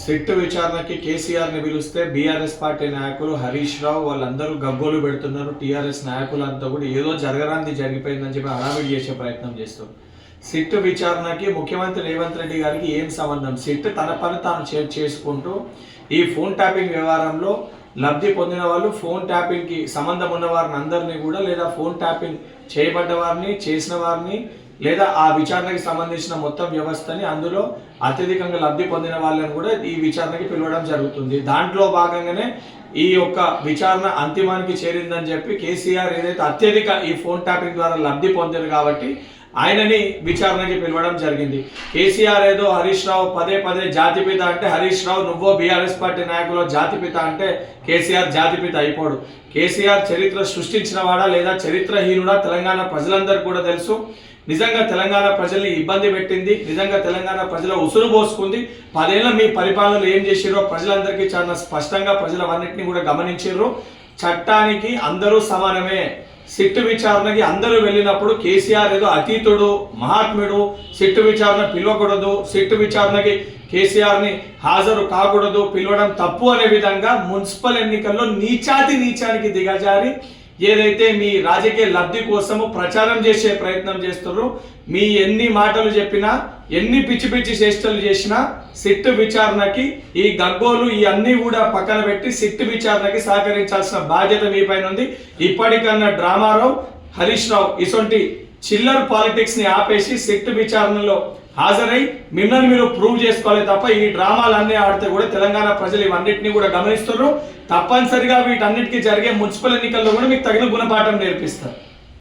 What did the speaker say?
SIT విచారణకి కేసీఆర్ని పిలిస్తే బీఆర్ఎస్ పార్టీ నాయకులు హరీష్ రావు వాళ్ళందరూ గగ్గోలు పెడుతున్నారు. టీఆర్ఎస్ నాయకులంతా కూడా ఏదో జరగరాంది జరిగిపోయిందని చెప్పి హడావిడి చేసే ప్రయత్నం చేస్తారు. సిట్ విచారణకి ముఖ్యమంత్రి రేవంత్ రెడ్డి గారికి ఏం సంబంధం? సిట్ తన పని తాను చేసుకుంటూ ఈ ఫోన్ ట్యాపింగ్ వ్యవహారంలో లబ్ధి పొందిన వాళ్ళు, ఫోన్ ట్యాపింగ్కి సంబంధం ఉన్న వారిని అందరినీ కూడా, లేదా ఫోన్ ట్యాపింగ్ చేయబడ్డ వారిని, చేసిన వారిని, లేదా ఆ విచారణకి సంబంధించిన మొత్తం వ్యవస్థని, అందులో అత్యధికంగా లబ్ధి పొందిన వాళ్ళని కూడా ఈ విచారణకి పిలవడం జరుగుతుంది. దాంట్లో భాగంగానే ఈ యొక్క విచారణ అంతిమానికి చేరిందని చెప్పి కేసీఆర్ ఏదైతే అత్యధిక ఈ ఫోన్ ట్యాపింగ్ ద్వారా లబ్ధి పొందారు కాబట్టి ఆయనని విచారణకి పిలవడం జరిగింది. కేసీఆర్ ఏదో హరీష్ రావు పదే పదే జాతిపిత అంటే, హరీష్ రావు నువ్వో బీఆర్ఎస్ పార్టీ నాయకులు జాతిపిత అంటే కేసీఆర్ జాతిపిత అయిపోడు. కేసీఆర్ చరిత్ర సృష్టించిన వాడా లేదా చరిత్రహీనుడా తెలంగాణ ప్రజలందరూ కూడా తెలుసు. నిజంగా తెలంగాణ ప్రజల్ని ఇబ్బంది పెట్టింది, నిజంగా తెలంగాణ ప్రజల ఉసురు పోసుకుంది. 10 ఏళ్ళ మీ పరిపాలనలు ఏం చేసిరో ప్రజలందరికీ చాలా స్పష్టంగా ప్రజలవన్నింటినీ కూడా గమనించారు. చట్టానికి అందరూ సమానమే. సిట్టు విచారణకి అందరూ వెళ్ళినప్పుడు కేసీఆర్ ఏదో అతీతుడు, మహాత్ముడు, సిట్టు విచారణ పిలవకూడదు, సిట్టు విచారణకి కేసీఆర్ని హాజరు కాకూడదు, పిలవడం తప్పు అనే విధంగా మున్సిపల్ ఎన్నికల్లో నీచానికి దిగజారి ఏదైతే మీ రాజకీయ లబ్ధి కోసము ప్రచారం చేసే ప్రయత్నం చేస్తున్నారు. మీ ఎన్ని మాటలు చెప్పినా, ఎన్ని పిచ్చి పిచ్చి చేష్టలు చేసినా సిట్ విచారణకి ఈ గగ్గోలు ఈ అన్ని కూడా పక్కన పెట్టి సిట్ విచారణకి సహకరించాల్సిన బాధ్యత మీ పైన ఉంది. ఇప్పటికన్నా డ్రామారావు, హరీష్ రావు ఇటువంటి చిల్లర్ పాలిటిక్స్ ని ఆపేసి సిట్ విచారణలో హాజరై మిమ్మల్ని మీరు ప్రూవ్ చేసుకోవాలి తప్ప ఈ డ్రామాలన్నీ ఆడితే కూడా తెలంగాణ ప్రజలు ఇవన్నిటిని కూడా గమనిస్తున్నారు. తప్పనిసరిగా వీటన్నిటికీ జరిగే మున్సిపల్ ఎన్నికల్లో కూడా మీకు తగిన గుణపాఠం నేర్పిస్తారు.